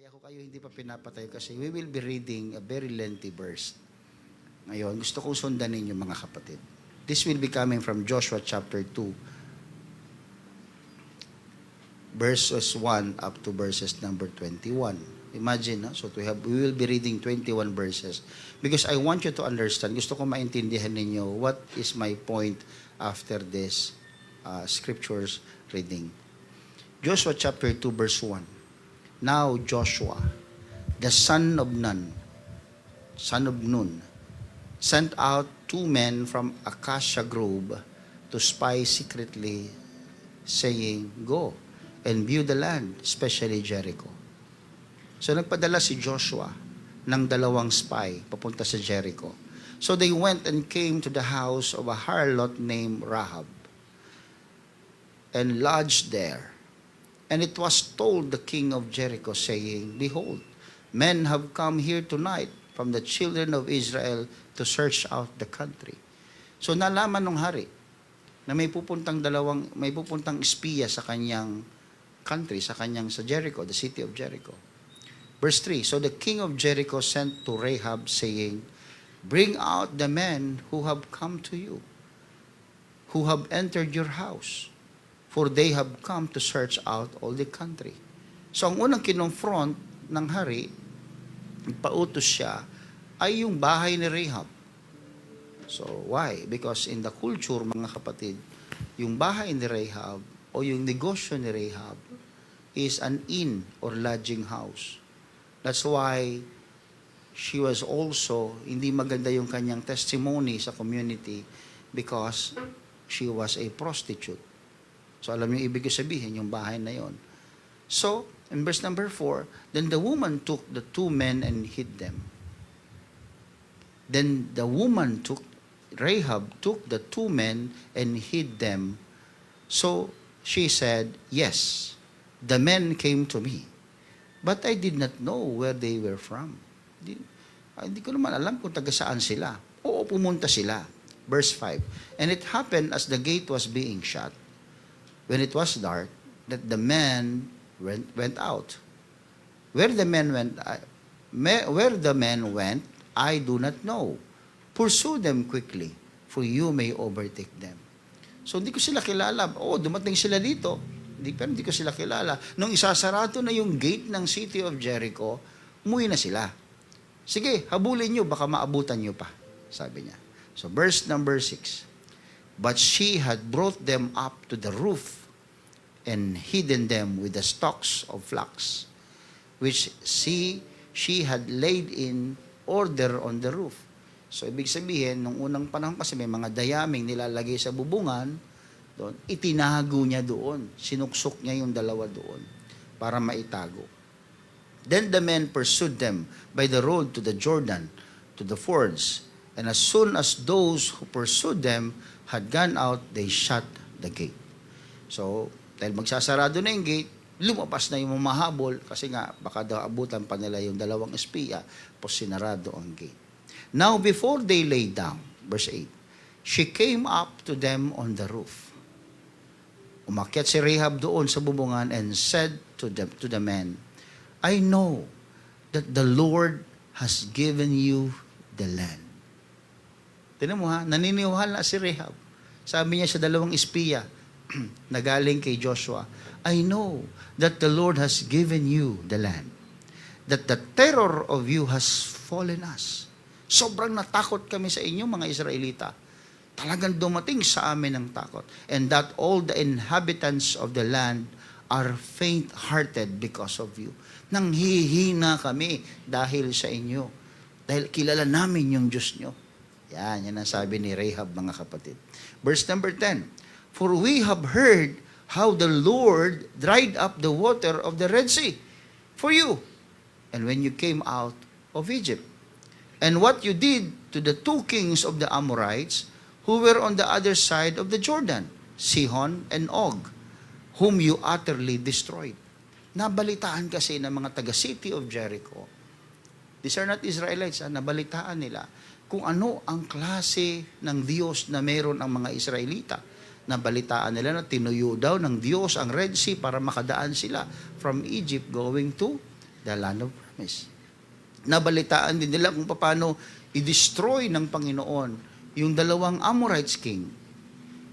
ako kayo hindi pa pinapatay kasi we will be reading a very lengthy verse. Ngayon, gusto kong sundanin yung mga kapatid. This will be coming from Joshua chapter 2, verses 1 up to verses number 21. Imagine, no? So we will be reading 21 verses because I want you to understand, gusto ko maintindihan ninyo what is my point after this scriptures reading. Joshua chapter 2 verse 1. Now Joshua, the son of Nun, sent out 2 men from Acacia Grove to spy secretly, saying, "Go and view the land, especially Jericho." So nagpadala si Joshua ng 2 spy papunta sa Jericho. So they went and came to the house of a harlot named Rahab and lodged there. And it was told the king of Jericho, saying, "Behold, men have come here tonight from the children of Israel to search out the country." So nalaman ng hari na may pupuntang espiya sa kanyang country, sa Jericho, the city of Jericho. Verse 3, so the king of Jericho sent to Rahab, saying, "Bring out the men who have come to you, who have entered your house, for they have come to search out all the country." So ang unang kinonfront ng hari, pautos siya, ay yung bahay ni Rahab. So why? Because in the culture, mga kapatid, yung bahay ni Rahab o yung negosyo ni Rahab is an inn or lodging house. That's why she was also, hindi maganda yung kanyang testimony sa community because she was a prostitute. So alam niyo ibig sabihin yung bahay na yon. So, in verse number 4, then the woman took the 2 men and hid them. Then Rahab took the 2 men and hid them. So she said, "Yes, the men came to me, but I did not know where they were from." Hindi ko naman alam kung taga saan sila. Oo, pumunta sila. Verse 5, and it happened as the gate was being shut, when it was dark, that the men went out. Where the men went, I do not know. Pursue them quickly, for you may overtake them. So hindi ko sila kilala. Dumating sila dito. Pero hindi ko sila kilala. Nung isasarado na yung gate ng city of Jericho, umuwi na sila. Sige, habulin nyo, baka maabutan nyo pa, sabi niya. So verse number 6. But she had brought them up to the roof and hidden them with the stalks of flax, which she had laid in order on the roof. So, ibig sabihin, nung unang panahon kasi may mga dayaming nilalagay sa bubungan, doon, itinago niya doon. Sinuksok niya yung 2 doon para maitago. Then the men pursued them by the road to the Jordan, to the fords. And as soon as those who pursued them had gone out, they shut the gate. So, dahil magsasarado na yung gate, lumabas na yung mahabol kasi nga baka daw abutan pa nila yung 2 espiya, po sinarado ang gate. Now, before they lay down, verse 8, she came up to them on the roof. Umakyat si Rahab doon sa bubungan and said to the men, "I know that the Lord has given you the land." Tignan mo ha, naniniwala si Rahab. Sabi niya sa 2 espiya na galing kay Joshua, "I know that the Lord has given you the land, that the terror of you has fallen us." Sobrang natakot kami sa inyo, mga Israelita. Talagang dumating sa amin ang takot. "And that all the inhabitants of the land are faint-hearted because of you." Nanghihina kami dahil sa inyo. Dahil kilala namin yung Diyos nyo. Yan ang sabi ni Rahab, mga kapatid. Verse number 10, "For we have heard how the Lord dried up the water of the Red Sea for you, and when you came out of Egypt, and what you did to the 2 kings of the Amorites who were on the other side of the Jordan, Sihon and Og, whom you utterly destroyed." Nabalitaan kasi ng mga taga-city of Jericho. These are not Israelites. Nabalitaan nila kung ano ang klase ng Diyos na meron ang mga Israelita. Nabalitaan nila na tinuyo daw ng Diyos ang Red Sea para makadaan sila from Egypt going to the land of promise. Nabalitaan din nila kung paano i-destroy ng Panginoon yung dalawang Amorites king.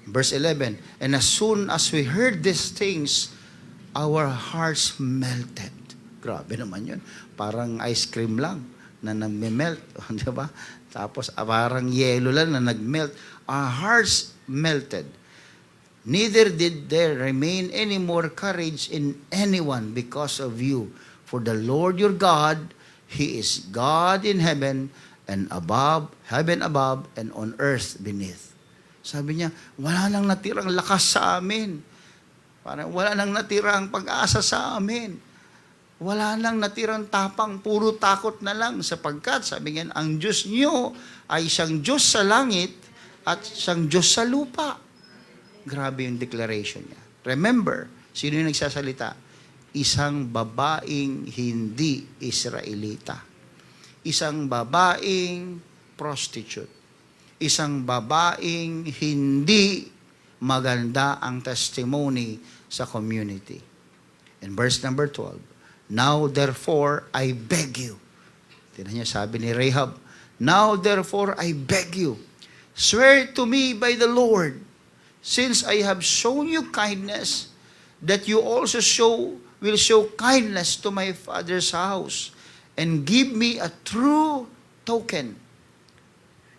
Verse 11, and as soon as we heard these things, our hearts melted. Grabe naman yun. Parang ice cream lang na nag-melt. Di ba? Tapos parang yelo lang na nag-melt. Our hearts melted. Neither did there remain any more courage in anyone because of you. For the Lord your God, He is God in heaven and above, heaven above and on earth beneath. Sabi niya, wala nang natirang lakas sa amin. Parang wala nang natirang pag-asa sa amin. Wala nang natirang tapang, puro takot na lang sapagkat, sabi niya, ang Diyos niyo ay siyang Diyos sa langit at siyang Diyos sa lupa. Grabe yung declaration niya. Remember, sino yung nagsasalita? Isang babaeng hindi Israelita. Isang babaeng prostitute. Isang babaeng hindi maganda ang testimony sa community. In verse number 12, now therefore I beg you. Tingnan niya, sabi ni Rahab, now therefore I beg you, swear to me by the Lord, since I have shown you kindness, that you also will show kindness to my father's house, and give me a true token,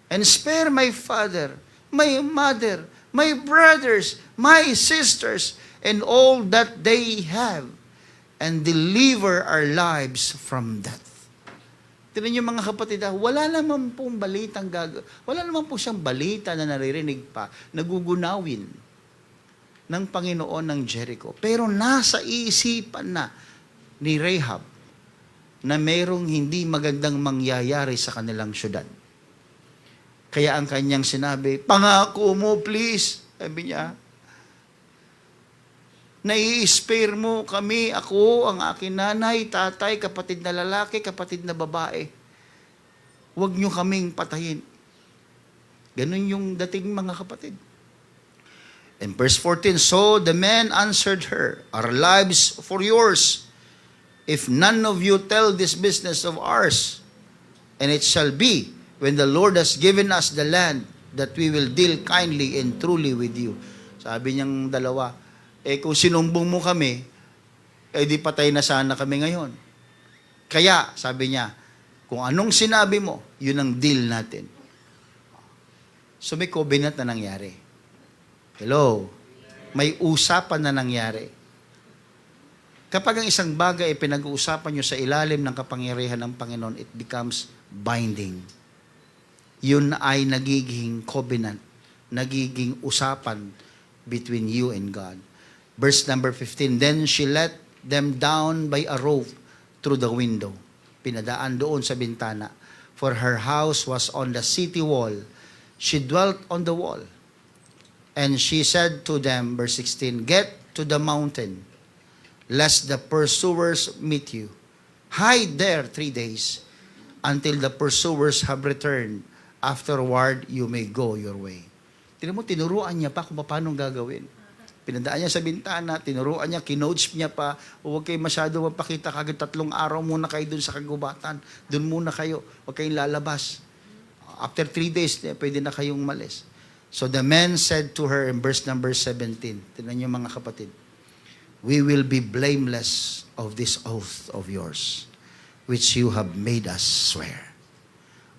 and spare my father, my mother, my brothers, my sisters, and all that they have, and deliver our lives from death. Tignan niyo mga kapatid, wala naman pong balitang wala naman po siyang balita na naririnig pa, nagugunawin ng Panginoon ng Jericho. Pero nasa isipan na ni Rahab na mayroong hindi magandang mangyayari sa kanilang syudad. Kaya ang kanyang sinabi, pangako mo please, sabi niya, nai-spare mo kami, ako, ang aking nanay, tatay, kapatid na lalaki, kapatid na babae. Huwag niyo kaming patayin. Ganun yung dating mga kapatid. In verse 14, so the men answered her, our lives for yours, if none of you tell this business of ours, and it shall be, when the Lord has given us the land, that we will deal kindly and truly with you. Sabi niyang dalawa, kung sinumbong mo kami, di patay na sana kami ngayon. Kaya, sabi niya, kung anong sinabi mo, yun ang deal natin. So may covenant na nangyari. Hello? May usapan na nangyari. Kapag ang isang bagay ay pinag-uusapan nyo sa ilalim ng kapangyarihan ng Panginoon, it becomes binding. Yun ay nagiging covenant, nagiging usapan between you and God. Verse number 15, then she let them down by a rope through the window. Pinadaan doon sa bintana. For her house was on the city wall. She dwelt on the wall. And she said to them, verse 16, get to the mountain, lest the pursuers meet you. Hide there 3 days, until the pursuers have returned. Afterward, you may go your way. Tingnan mo, tinuruan niya pa kung paano gagawin. Pinadaan niya sa bintana, tinuruan niya, kinoach niya pa, huwag kayo masyado mapakita, kagad 3 araw muna kayo dun sa kagubatan. Dun muna kayo, huwag kayong lalabas. After 3 days, pwede na kayong malis. So the men said to her in verse number 17, tingnan niyo mga kapatid, we will be blameless of this oath of yours, which you have made us swear.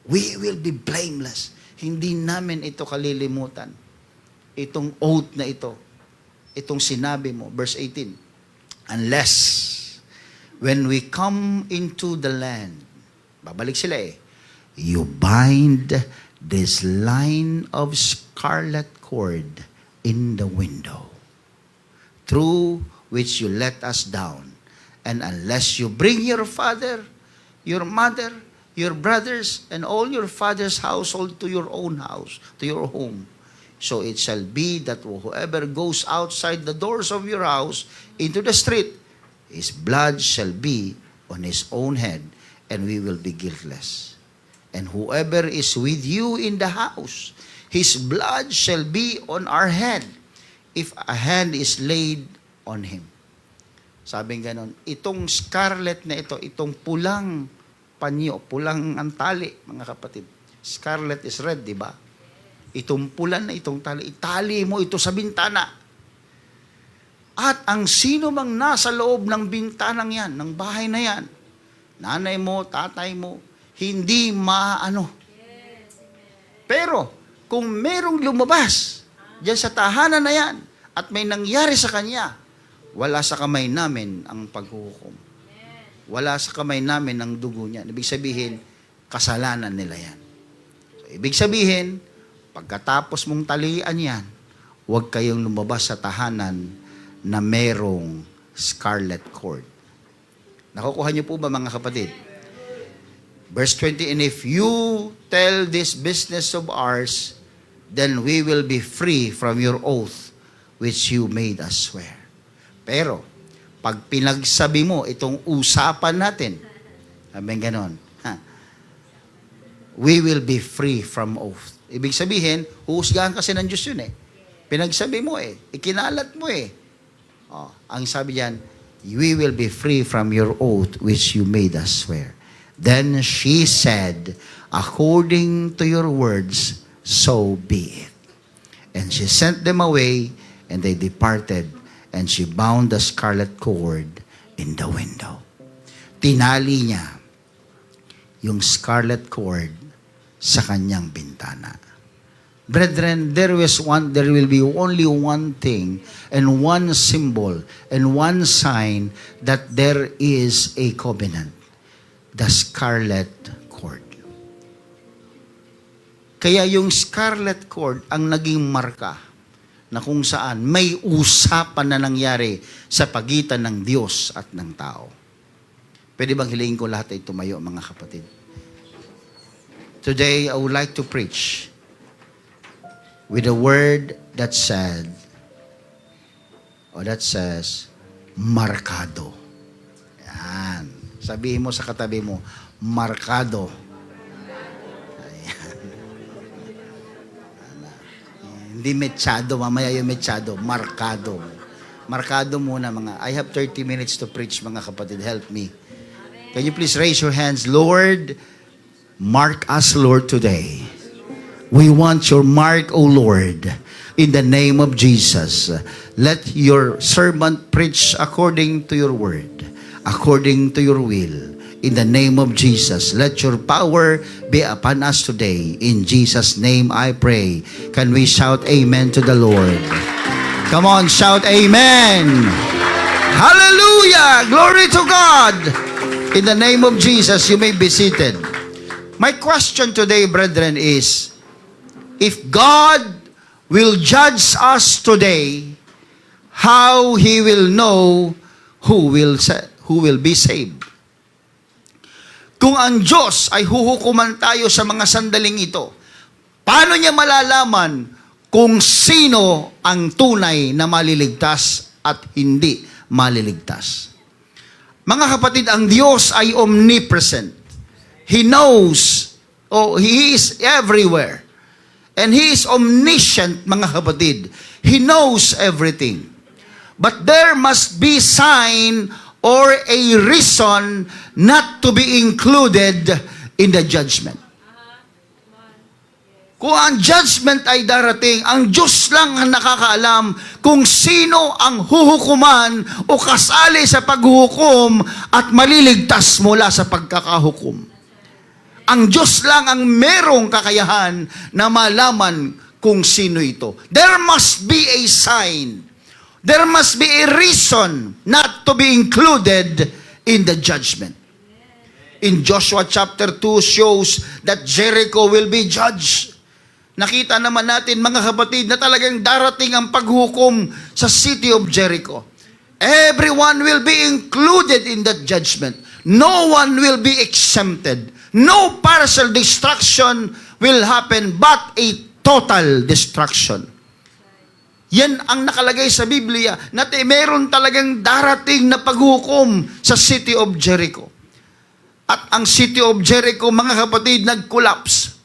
We will be blameless. Hindi namin ito kalilimutan. Itong oath na ito. Itong sinabi mo. Verse 18. Unless, when we come into the land, babalik sila you bind this line of scarlet cord in the window, through which you let us down. And unless you bring your father, your mother, your brothers, and all your father's household to your own house, to your home. So it shall be that whoever goes outside the doors of your house into the street, his blood shall be on his own head, and we will be guiltless. And whoever is with you in the house, his blood shall be on our head, if a hand is laid on him. Sabing ganon, itong scarlet na ito, itong pulang panyo, pulang ang tali, mga kapatid. Scarlet is red, di ba? Itong pulan na itong tali, itali mo ito sa bintana. At ang sino mang nasa loob ng bintanang yan, ng bahay na yan, nanay mo, tatay mo, hindi maano. Pero, kung merong lumabas dyan sa tahanan na yan, at may nangyari sa kanya, wala sa kamay namin ang paghuhukom. Wala sa kamay namin ang dugo niya. Ibig sabihin, kasalanan nila yan. So, ibig sabihin, pagkatapos mong talian yan, huwag kayong lumabas sa tahanan na merong scarlet cord. Nakukuha niyo po ba, mga kapatid? Verse 20, and if you tell this business of ours, then we will be free from your oath which you made us swear. Pero, pag pinagsabi mo itong usapan natin, sabihin ganon, we will be free from oath. Ibig sabihin, huhusgahan kasi ng Diyos yun eh. Pinagsabi mo eh, ikinalat mo eh. Oh, ang sabi diyan, we will be free from your oath which you made us swear. Then she said, according to your words, so be it. And she sent them away, and they departed, and she bound the scarlet cord in the window. Tinali niya yung scarlet cord sa kanyang bintana. Brethren, there will be only one thing and one symbol and one sign that there is a covenant. The scarlet cord. Kaya yung scarlet cord ang naging marka na kung saan may usapan na nangyari sa pagitan ng Diyos at ng tao. Pwede bang hilingin ko lahat ay tumayo, mga kapatid? Today, I would like to preach with a word that says, markado. Yan. Sabihin mo sa katabi mo, markado. Hindi mechado, mamaya yung mechado, markado. Markado muna mga, I have 30 minutes to preach, mga kapatid, help me. Can you please raise your hands? Lord, mark us, Lord, today. We want your mark, O Lord, in the name of Jesus. Let your servant preach according to your word, according to your will. In the name of Jesus, let your power be upon us today. In Jesus' name I pray. Can we shout amen to the Lord? Come on, shout amen. Hallelujah! Glory to God! In the name of Jesus, you may be seated. My question today, brethren, is, if God will judge us today, how He will know who will be saved? Kung ang Diyos ay huhukuman tayo sa mga sandaling ito, paano niya malalaman kung sino ang tunay na maliligtas at hindi maliligtas? Mga kapatid, ang Diyos ay omnipresent. He knows, He is everywhere. And He is omniscient, mga kapatid. He knows everything. But there must be sign or a reason not to be included in the judgment. Kung ang judgment ay darating, ang Diyos lang ang nakakaalam kung sino ang huhukuman o kasali sa paghuhukom at maliligtas mula sa pagkakahukom. Ang Diyos lang ang merong kakayahan na malaman kung sino ito. There must be a sign. There must be a reason not to be included in the judgment. In Joshua chapter 2 shows that Jericho will be judged. Nakita naman natin, mga kapatid, na talagang darating ang paghukom sa city of Jericho. Everyone will be included in that judgment. No one will be exempted. No partial destruction will happen, but a total destruction. Yan ang nakalagay sa Biblia, na meron talagang darating na paghukom sa city of Jericho. At ang city of Jericho, mga kapatid, nag-collapse.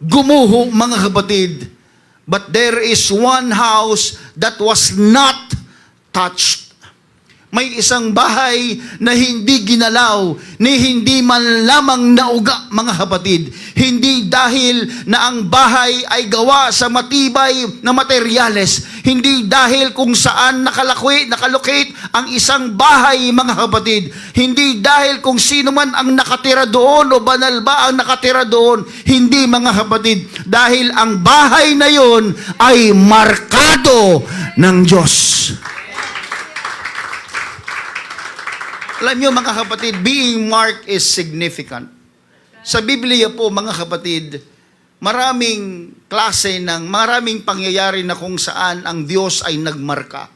Gumuho, mga kapatid. But there is one house that was not touched. May isang bahay na hindi ginalaw, ni hindi man lamang nauga, mga kapatid. Hindi dahil na ang bahay ay gawa sa matibay na materyales. Hindi dahil kung saan nakalocate ang isang bahay, mga kapatid. Hindi dahil kung sino man ang nakatira doon o banal ba ang nakatira doon. Hindi, mga kapatid. Dahil ang bahay na yon ay markado ng Diyos. Alam niyo, mga kapatid, being marked is significant. Sa Biblia po, mga kapatid, maraming maraming pangyayari na kung saan ang Diyos ay nagmarka.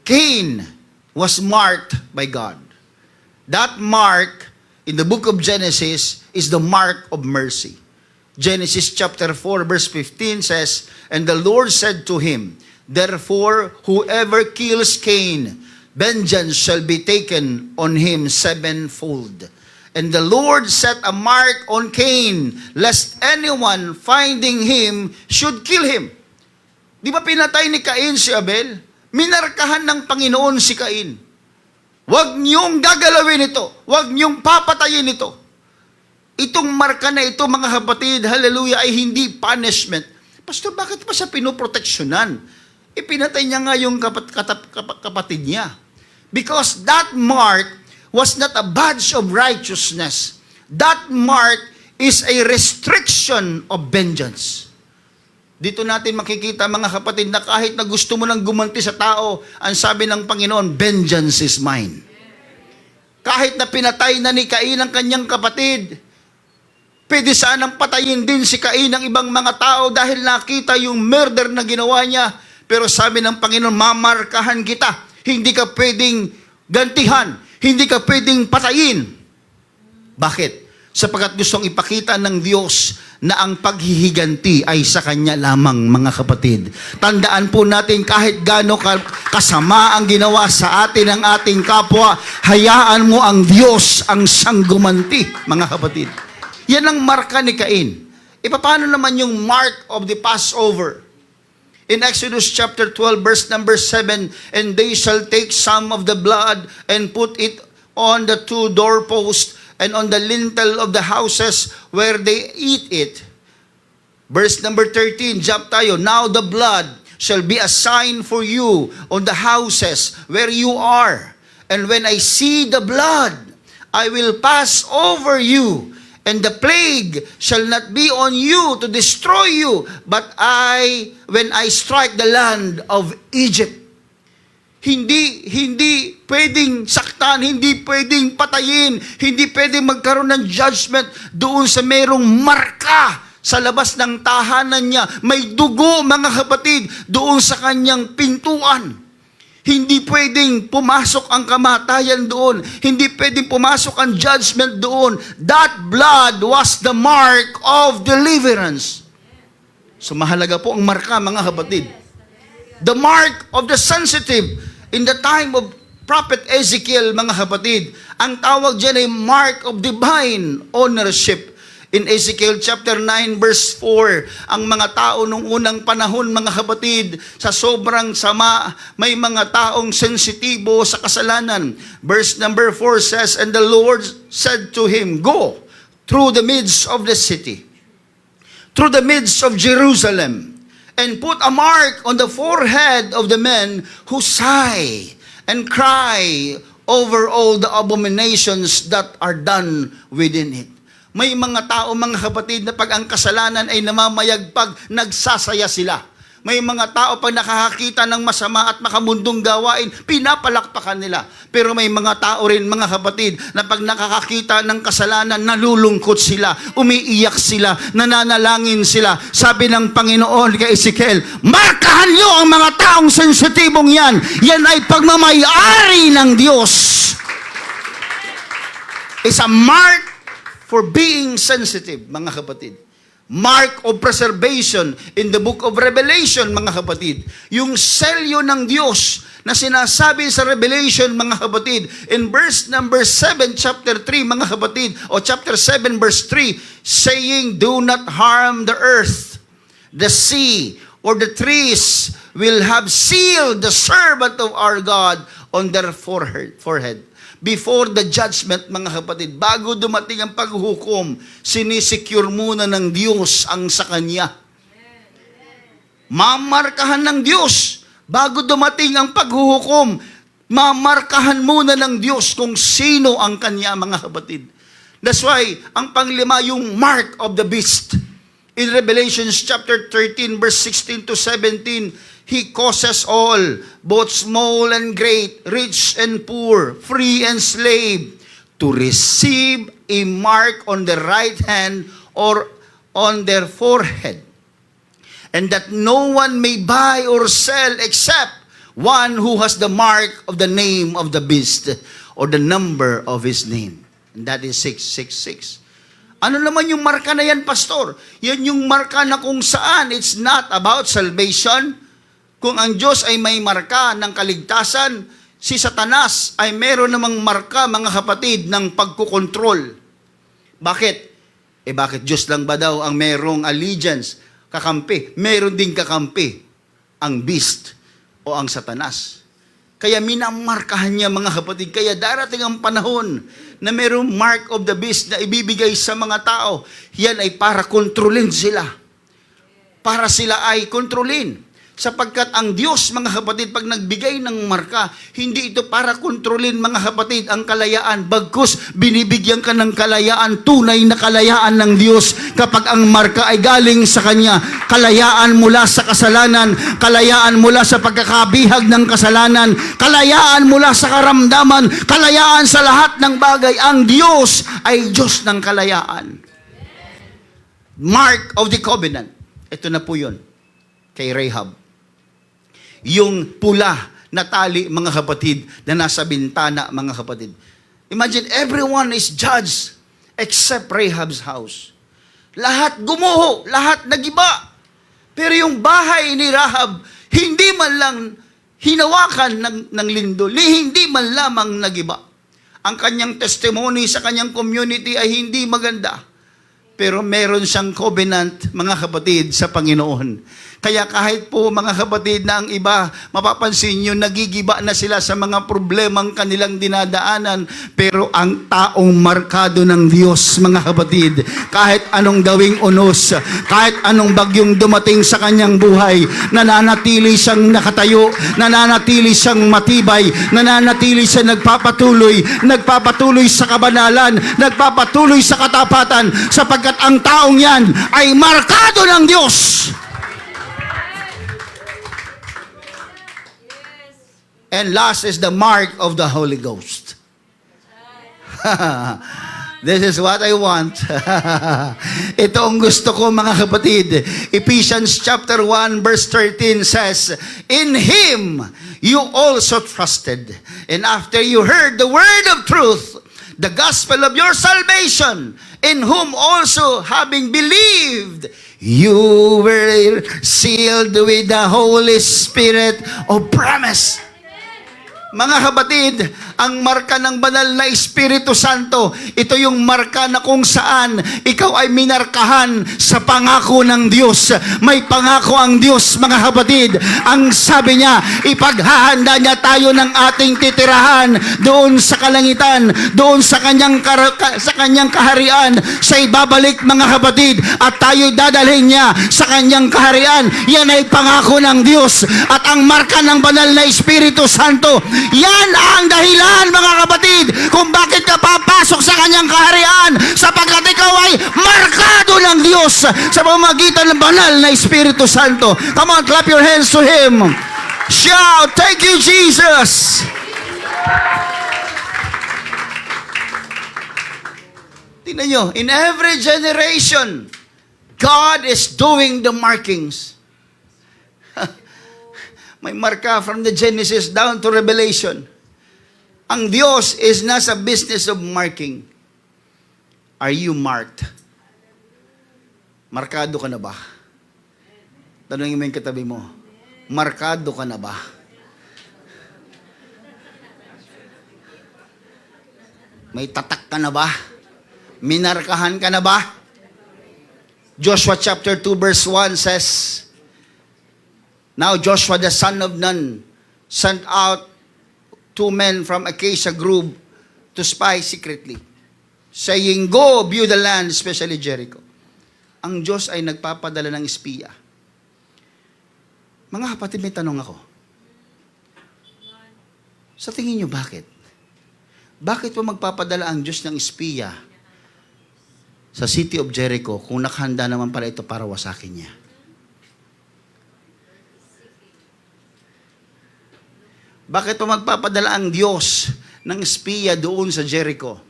Cain was marked by God. That mark in the book of Genesis is the mark of mercy. Genesis chapter 4 verse 15 says, "And the Lord said to him, Therefore, whoever kills Cain, vengeance shall be taken on him sevenfold. And the Lord set a mark on Cain, lest anyone finding him should kill him." Di ba pinatay ni Cain si Abel? Minarkahan ng Panginoon si Cain. Huwag niyong gagalawin ito. Huwag niyong papatayin ito. Itong marka na ito, mga kapatid, hallelujah, ay hindi punishment. Pastor, bakit pa siya pinoproteksyonan? Ipinatay niya nga yung kapatid niya. Because that mark was not a badge of righteousness. That mark is a restriction of vengeance. Dito natin makikita, mga kapatid, na kahit na gusto mo nang gumanti sa tao, ang sabi ng Panginoon, vengeance is mine. Kahit na pinatay na ni Cain ang kanyang kapatid, pwede sanang patayin din si Cain ng ibang mga tao dahil nakita yung murder na ginawa niya. Pero sabi ng Panginoon, mamarkahan kita. Hindi ka pwedeng gantihan. Hindi ka pwedeng patayin. Bakit? Sapagkat gustong ipakita ng Diyos na ang paghihiganti ay sa Kanya lamang, mga kapatid. Tandaan po natin, kahit gaano kasama ang ginawa sa atin ng ating kapwa, hayaan mo ang Diyos ang sanggumanti, mga kapatid. Yan ang marka ni Cain. Paano naman yung mark of the Passover? In Exodus chapter 12, verse number 7, "And they shall take some of the blood and put it on the two doorposts and on the lintel of the houses where they eat it." Verse number 13, jump tayo. "Now the blood shall be a sign for you on the houses where you are. And when I see the blood, I will pass over you. And the plague shall not be on you to destroy you, but when I strike the land of Egypt." Hindi pwedeng saktan, hindi pwedeng patayin, hindi pwedeng magkaroon ng judgment doon sa merong marka sa labas ng tahanan niya. May dugo, mga kapatid, doon sa kanyang pintuan. Hindi pwedeng pumasok ang kamatayan doon. Hindi pwedeng pumasok ang judgment doon. That blood was the mark of deliverance. So mahalaga po ang marka, mga kapatid. The mark of the sensitive. In the time of Prophet Ezekiel, mga kapatid, ang tawag dyan ay mark of divine ownership. In Ezekiel chapter 9 verse 4, ang mga tao nung unang panahon, mga kapatid, sa sobrang sama, may mga taong sensitibo sa kasalanan. Verse number 4 says, "And the Lord said to him, Go through the midst of the city, through the midst of Jerusalem, and put a mark on the forehead of the men who sigh and cry over all the abominations that are done within it." May mga tao, mga kapatid, na pag ang kasalanan ay namamayagpag, nagsasaya sila. May mga tao pag nakakakita ng masama at makamundong gawain, pinapalakpakan nila. Pero may mga tao rin, mga kapatid, na pag nakakakita ng kasalanan, nalulungkot sila, umiiyak sila, nananalangin sila. Sabi ng Panginoon kay Ezekiel, markahan niyo ang mga taong sensitibong yan. Yan ay pagmamayari ng Diyos. It's a mark for being sensitive, mga kapatid. Mark of preservation in the book of Revelation, mga kapatid. Yung selyo ng Diyos na sinasabi sa Revelation, mga kapatid, in verse number 7, chapter 3, mga kapatid, o chapter 7, verse 3, saying, "Do not harm the earth, the sea, or the trees will have sealed the servant of our God on their forehead. Before the judgment, mga kapatid, bago dumating ang paghuhukom, sinisecure muna ng Diyos ang sa Kanya. Mamarkahan ng Diyos. Bago dumating ang paghuhukom, mamarkahan muna ng Diyos kung sino ang Kanya, mga kapatid. That's why, ang panglima, yung mark of the beast. In Revelation chapter 13, verse 16 to 17, He causes all, both small and great, rich and poor, free and slave, to receive a mark on their right hand or on their forehead, and that no one may buy or sell except one who has the mark of the name of the beast or the number of his name. And that is 666. Ano naman yung marka na yan, pastor? Yan yung marka na kung saan it's not about salvation. Kung ang Diyos ay may marka ng kaligtasan, si Satanas ay meron namang marka, mga kapatid, ng pagkukontrol. Bakit? Bakit Diyos lang ba daw ang merong allegiance, kakampi? Meron ding kakampi, ang beast o ang Satanas. Kaya minamarkahan niya, mga kapatid. Kaya darating ang panahon na merong mark of the beast na ibibigay sa mga tao. Yan ay para kontrolin sila. Para sila ay kontrolin. Sapagkat ang Diyos, mga kapatid, pag nagbigay ng marka, hindi ito para kontrolin, mga kapatid, ang kalayaan. Bagkus, binibigyan ka ng kalayaan, tunay na kalayaan ng Diyos kapag ang marka ay galing sa Kanya. Kalayaan mula sa kasalanan, kalayaan mula sa pagkakabihag ng kasalanan, kalayaan mula sa karamdaman, kalayaan sa lahat ng bagay. Ang Diyos ay Diyos ng kalayaan. Mark of the covenant. Ito na po yun, kay Rahab. Yung pula na tali, mga kapatid, na nasa bintana, mga kapatid. Imagine, everyone is judged except Rahab's house. Lahat gumuho, lahat nagiba. Pero yung bahay ni Rahab, hindi man lang hinawakan ng lindol, hindi man lamang nagiba. Ang kanyang testimony sa kanyang community ay hindi maganda. Pero meron siyang covenant, mga kapatid, sa Panginoon. Kaya kahit po, mga kapatid, na ang iba, mapapansin nyo, nagigiba na sila sa mga problemang kanilang dinadaanan. Pero ang taong markado ng Diyos, mga kapatid, kahit anong gawing unos, kahit anong bagyong dumating sa kanyang buhay, nananatili siyang nakatayo, nananatili siyang matibay, nananatili siyang nagpapatuloy sa kabanalan, nagpapatuloy sa katapatan, sapagkat ang taong yan ay markado ng Diyos. And last is the mark of the Holy Ghost. This is what I want. Ito ang gusto ko, mga kapatid. Ephesians chapter 1 verse 13 says, In Him you also trusted, and after you heard the word of truth, the gospel of your salvation, in whom also having believed, you were sealed with the Holy Spirit of promise. Mga kapatid, ang marka ng banal na Espiritu Santo, ito yung marka na kung saan ikaw ay minarkahan sa pangako ng Diyos. May pangako ang Diyos, mga kapatid. Ang sabi niya, ipaghahanda niya tayo ng ating titirahan doon sa kalangitan, doon sa kanyang kaharian, sa ibabalik, mga kapatid, at tayo'y dadalhin niya sa kanyang kaharian. Yan ay pangako ng Diyos. At ang marka ng banal na Espiritu Santo, yan ang dahilan, mga kapatid, kung bakit ka papasok sa kanyang kaharian, sapagkat ikaw ay markado ng Diyos sa pamamagitan ng banal na Espiritu Santo. Come on, clap your hands to Him. Shout, thank you, Jesus. Tingnan nyo, in every generation, God is doing the markings. May marka from the Genesis down to Revelation. Ang Diyos is nasa business of marking. Are you marked? Markado ka na ba? Tanungin mo yung katabi mo. Markado ka na ba? May tatak ka na ba? Minarkahan ka na ba? Joshua chapter 2 verse 1 says, Now Joshua the son of Nun sent out 2 men from Acacia group to spy secretly, saying, "Go, view the land, especially Jericho." Ang Diyos ay nagpapadala ng espiya. Mga kapatid, may tanong ako. Sa tingin niyo, bakit? Bakit po magpapadala ang Diyos ng espiya sa city of Jericho kung nakahanda naman pala ito para wasakin niya? Bakit po magpapadala ang Diyos ng espiya doon sa Jericho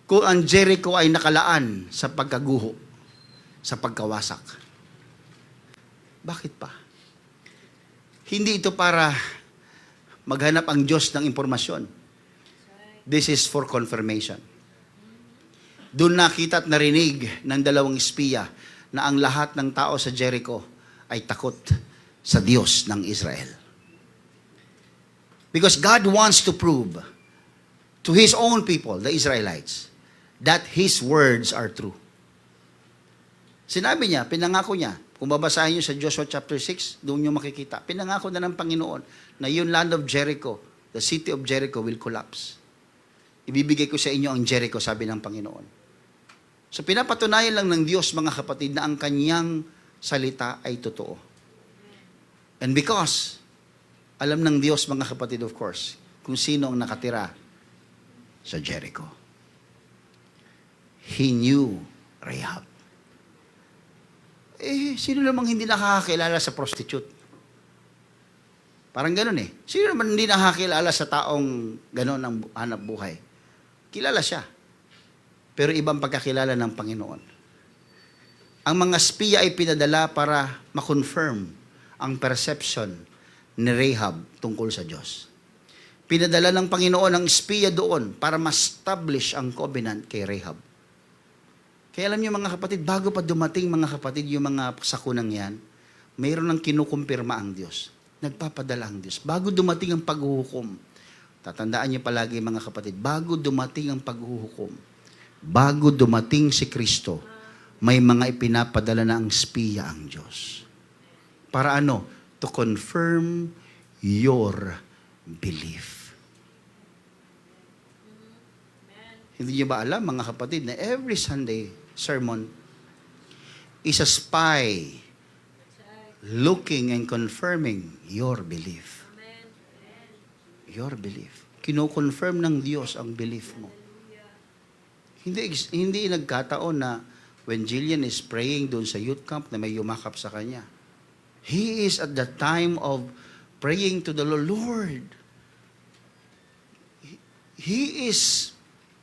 kung ang Jericho ay nakalaan sa pagkaguho, sa pagkawasak? Bakit pa? Hindi ito para maghanap ang Diyos ng impormasyon. This is for confirmation. Doon nakita at narinig ng dalawang espiya na ang lahat ng tao sa Jericho ay takot sa Diyos ng Israel. Because God wants to prove to His own people, the Israelites, that His words are true. Sinabi niya, pinangako niya, kung babasahin niyo sa Joshua chapter 6, doon niyo makikita, pinangako na ng Panginoon na yung land of Jericho, the city of Jericho will collapse. Ibibigay ko sa inyo ang Jericho, sabi ng Panginoon. So pinapatunayan lang ng Diyos, mga kapatid, na ang kanyang salita ay totoo. And because alam ng Diyos, mga kapatid, of course, kung sino ang nakatira sa Jericho. He knew Rahab. Sino namang hindi nakakakilala sa prostitute? Parang ganun eh. Sino naman hindi nakakilala sa taong ganun ang hanap buhay? Kilala siya. Pero ibang pagkakilala ng Panginoon. Ang mga espiya ay pinadala para ma-confirm ang perception ni Rahab tungkol sa Diyos. Pinadala ng Panginoon ang espiya doon para ma-establish ang covenant kay Rahab. Kaya alam niyo, mga kapatid, bago pa dumating, mga kapatid, yung mga sakunang yan, mayroon ng kinukumpirma ang Diyos. Nagpapadala ang Diyos. Bago dumating ang paghuhukom, tatandaan niyo palagi, mga kapatid, bago dumating ang paghuhukom, bago dumating si Kristo, may mga ipinapadala na ang espiya ang Diyos. Para ano? To confirm your belief. Hindi niyo ba alam, mga kapatid, na every Sunday sermon is a spy looking and confirming your belief. Your belief. Kino-confirm ng Diyos ang belief mo. Hindi nagkataon na when Jillian is praying doon sa youth camp na may yumakap sa kanya, he is at the time of praying to the Lord. He is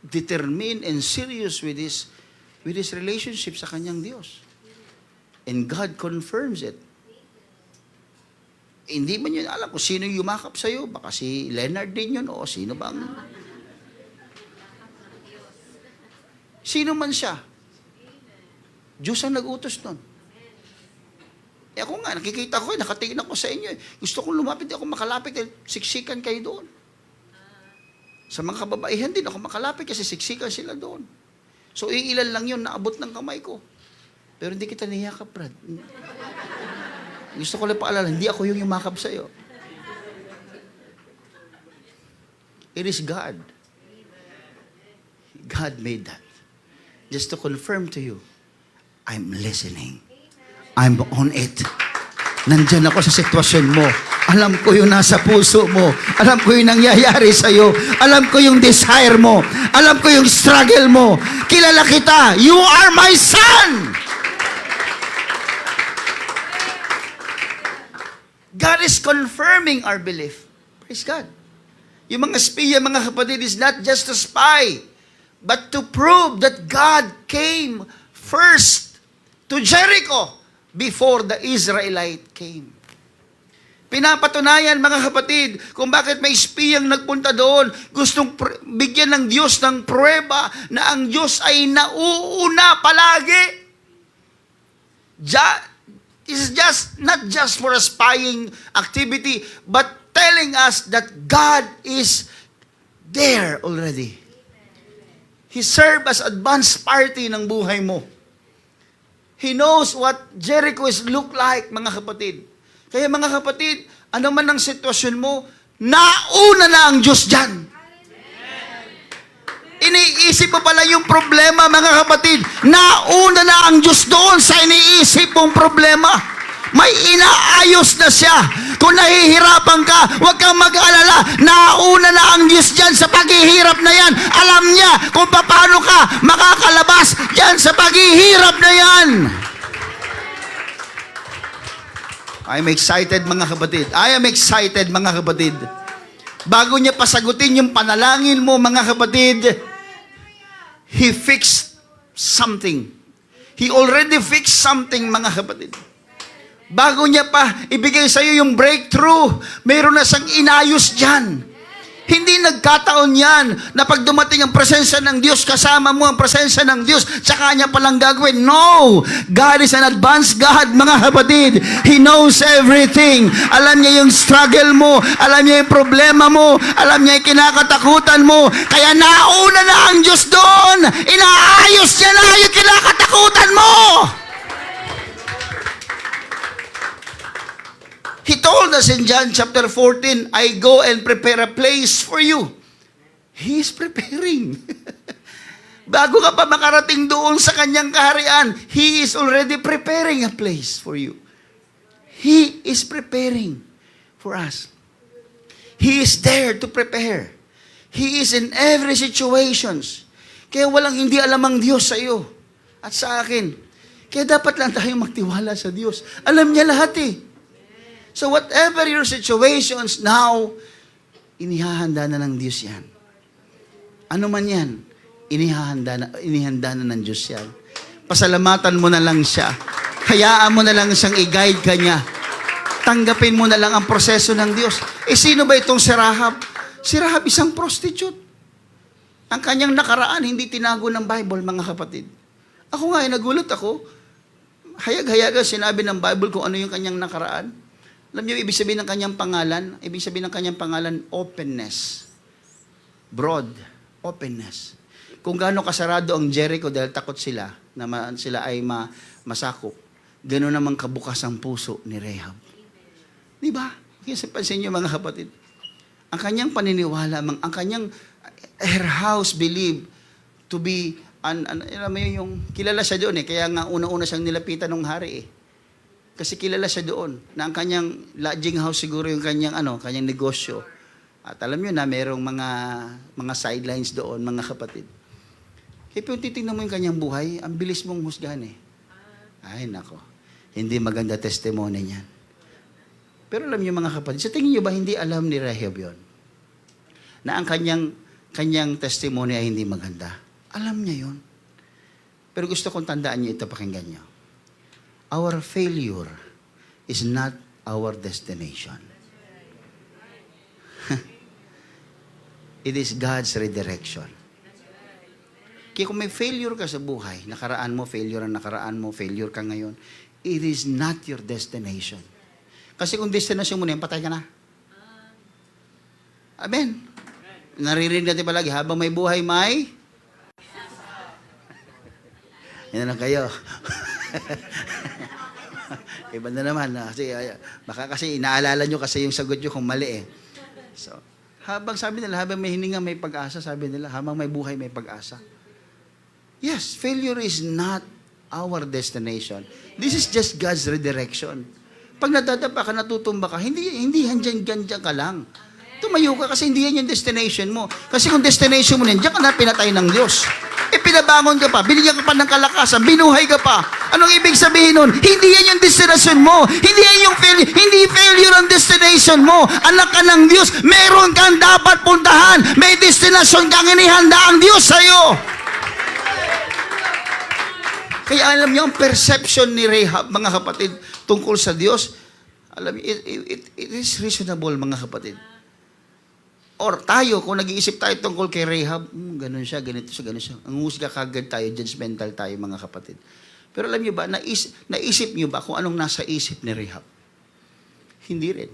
determined and serious with his relationship sa kanyang Diyos. And God confirms it. Hindi man yun alam kung sino yumakap sa'yo. Baka si Leonard din yun o sino bang... Sino man siya. Diyos ang nag-utos nun. Ako nga, nakikita ko, nakatingin ako sa inyo. Gusto kong lumapit, ako makalapit, siksikan kayo doon. Sa mga kababaihan din, ako makalapit kasi siksikan sila doon. So, ilan lang yun, naabot ng kamay ko. Pero hindi kita niyakap, Brad. Gusto ko lang paalala, hindi ako yung yumakap sa'yo. It is God. God made that. Just to confirm to you, I'm listening. I'm on it. Nandyan ako sa sitwasyon mo. Alam ko yung nasa puso mo. Alam ko yung nangyayari sa'yo. Alam ko yung desire mo. Alam ko yung struggle mo. Kilala kita. You are my son! God is confirming our belief. Praise God. Yung mga espiya, mga kapatid, is not just to spy, but to prove that God came first to Jericho before the Israelite came. Pinapatunayan, mga kapatid, kung bakit may espiyang nagpunta doon, gustong bigyan ng Diyos ng pruweba na ang Diyos ay nauuna palagi. It's just not just for a spying activity, but telling us that God is there already. He served as advance party ng buhay mo. He knows what Jericho is look like, mga kapatid. Kaya mga kapatid, ano man ang sitwasyon mo, Nauna na ang Diyos dyan. Iniisip mo pala yung problema, mga kapatid. Nauna na ang Diyos doon sa iniisip mong problema. May inaayos na siya. Kung nahihirapan ka, huwag kang mag-alala. Nauna na ang Diyos dyan sa paghihirap na yan. Alam niya kung paano ka makakalabas dyan sa paghihirap na yan. I am excited, mga kapatid. I am excited, mga kapatid. Bago niya pasagutin yung panalangin mo, mga kapatid, He fixed something. He already fixed something, mga kapatid. Bago niya pa ibigay sa iyo yung breakthrough, mayroon na siyang inayos dyan. Hindi nagkataon yan na pag dumating ang presensya ng Diyos, kasama mo ang presensya ng Diyos, tsaka niya palang gagawin. No! God is an advanced God, mga kapatid. He knows everything. Alam niya yung struggle mo, alam niya yung problema mo, alam niya yung kinakatakutan mo. Kaya nauna na ang Diyos doon. Inaayos niya na yung kinakatakutan mo. He told us in John chapter 14, I go and prepare a place for you. He is preparing. Bago ka pa makarating doon sa kanyang kaharian, He is already preparing a place for you. He is preparing for us. He is there to prepare. He is in every situations. Kaya walang hindi alam ang Diyos sa iyo at sa akin. Kaya dapat lang tayo magtiwala sa Diyos. Alam niya lahat eh. So whatever your situations now, inihahanda na ng Diyos yan. Ano man yan, inihanda na ng Diyos yan. Pasalamatan mo na lang siya. Hayaan mo na lang siyang i-guide ka niya. Tanggapin mo na lang ang proseso ng Diyos. Sino ba itong si Rahab? Si Rahab isang prostitute. Ang kanyang nakaraan, hindi tinago ng Bible, mga kapatid. Ako nga, nagulat ako. Hayag-hayaga sinabi ng Bible kung ano yung kanyang nakaraan. Alam niyo, ibig sabihin ng kanyang pangalan? Ibig sabihin ng kanyang pangalan, openness. Broad, openness. Kung gaano kasarado ang Jericho dahil takot sila, na sila ay masakop, gano'n naman kabukas ang puso ni Rahab. Di ba? Kasi pansin niyo, mga kapatid, ang kanyang paniniwala, ang kanyang, her house believed to be, alam mo yung kilala siya doon eh, kaya nga una-una siyang nilapitan ng hari eh. Kasi kilala siya doon na ang kanyang lodging house siguro yung kanyang kanyang negosyo. At alam niyo na mayroong mga sidelines doon, mga kapatid. Kaya kung titingnan mo yung kanyang buhay, ang bilis mong husgahan eh. Ay nako, hindi maganda testimony niyan. Pero alam niyo, mga kapatid, sa tingin niyo ba hindi alam ni Rahab yun? Na ang kanyang testimony ay hindi maganda. Alam niya yun. Pero gusto kong tandaan niyo ito, pakinggan niyo. Our failure is not our destination. It is God's redirection. Kaya kung may failure ka sa buhay, nakaraan mo, failure ka ngayon, it is not your destination. Kasi kung destination mo na yan, patay ka na. Amen. Naririnig natin palagi, habang may buhay, may... Yan na lang kayo. Iba na naman. Baka kasi inaalala nyo kasi yung sagot nyo kung mali eh. So, sabi nila, habang may hininga, may pag-asa, sabi nila, habang may buhay, may pag-asa. Yes, failure is not our destination. This is just God's redirection. Pag nadadapa ka, natutumba ka, hindi handyan ka lang. Tumayo ka kasi hindi yan yung destination mo. Kasi kung destination mo yan, diyan ka na pinatay ng Diyos. Pinabangon ka pa, binigyan ka pa ng kalakasan, binuhay ka pa. Anong ibig sabihin nun? Hindi yan yung destination mo. Hindi yan yung failure. Hindi failure ang destination mo. Anak ka ng Diyos, meron kang dapat puntahan. May destination kang inihanda ang Diyos sa'yo. Kaya alam niyo, ang perception ni Rahab, mga kapatid, tungkol sa Diyos, alam niyo, it is reasonable, mga kapatid. Or tayo, kung nag-iisip tayo tungkol kay Rahab, ganun siya, ganito siya, ganun siya. Ang husga kagad tayo, judgmental tayo, mga kapatid. Pero alam niyo ba, naisip niyo ba kung anong nasa isip ni Rahab? Hindi rin.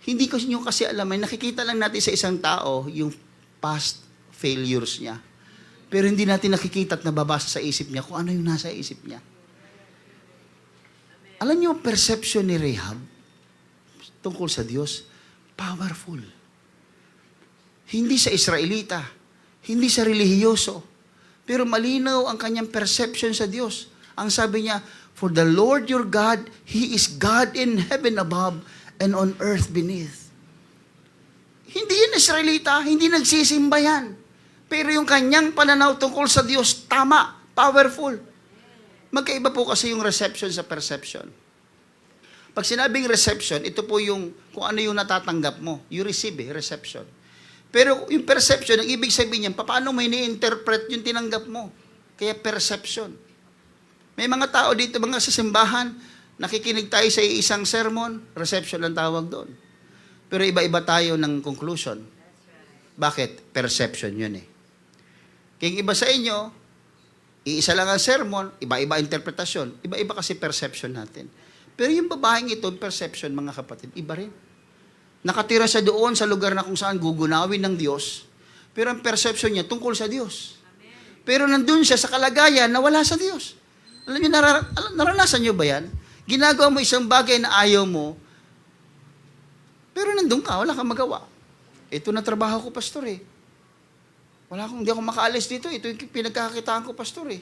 Hindi ko niyo kasi alam, nakikita lang natin sa isang tao yung past failures niya. Pero hindi natin nakikita at nababasa sa isip niya kung ano yung nasa isip niya. Alam niyo, perception ni Rahab tungkol sa Diyos, Powerful. Hindi sa Israelita, hindi sa relihiyoso, pero malinaw ang kanyang perception sa Diyos. Ang sabi niya, for the Lord your God, He is God in heaven above and on earth beneath. Hindi yan Israelita, hindi nagsisimba yan. Pero yung kanyang pananaw tungkol sa Diyos, tama, powerful. Magkaiba po kasi yung reception sa perception. Pag sinabing reception, ito po yung kung ano yung natatanggap mo. You receive reception. Pero yung perception, ang ibig sabihin niyan, paano mo ini-interpret yung tinanggap mo? Kaya perception. May mga tao dito, mga sa simbahan, nakikinig tayo sa isang sermon, reception ang tawag doon. Pero iba-iba tayo ng conclusion. Bakit? Perception yun eh. Kaya iba sa inyo, iisa lang ang sermon, iba-iba interpretasyon, iba-iba kasi perception natin. Pero yung babaeng ito, perception mga kapatid, iba rin. Nakatira siya doon sa lugar na kung saan gugunawin ng Diyos, pero ang perception niya tungkol sa Diyos. Pero nandun siya sa kalagayan na wala sa Diyos. Alam niyo, naranasan niyo ba yan? Ginagawa mo isang bagay na ayaw mo, pero nandun ka, wala kang magawa. Ito na trabaho ko, pastor eh. Hindi ako makaalis dito. Ito yung pinagkakakitaan ko, pastor eh.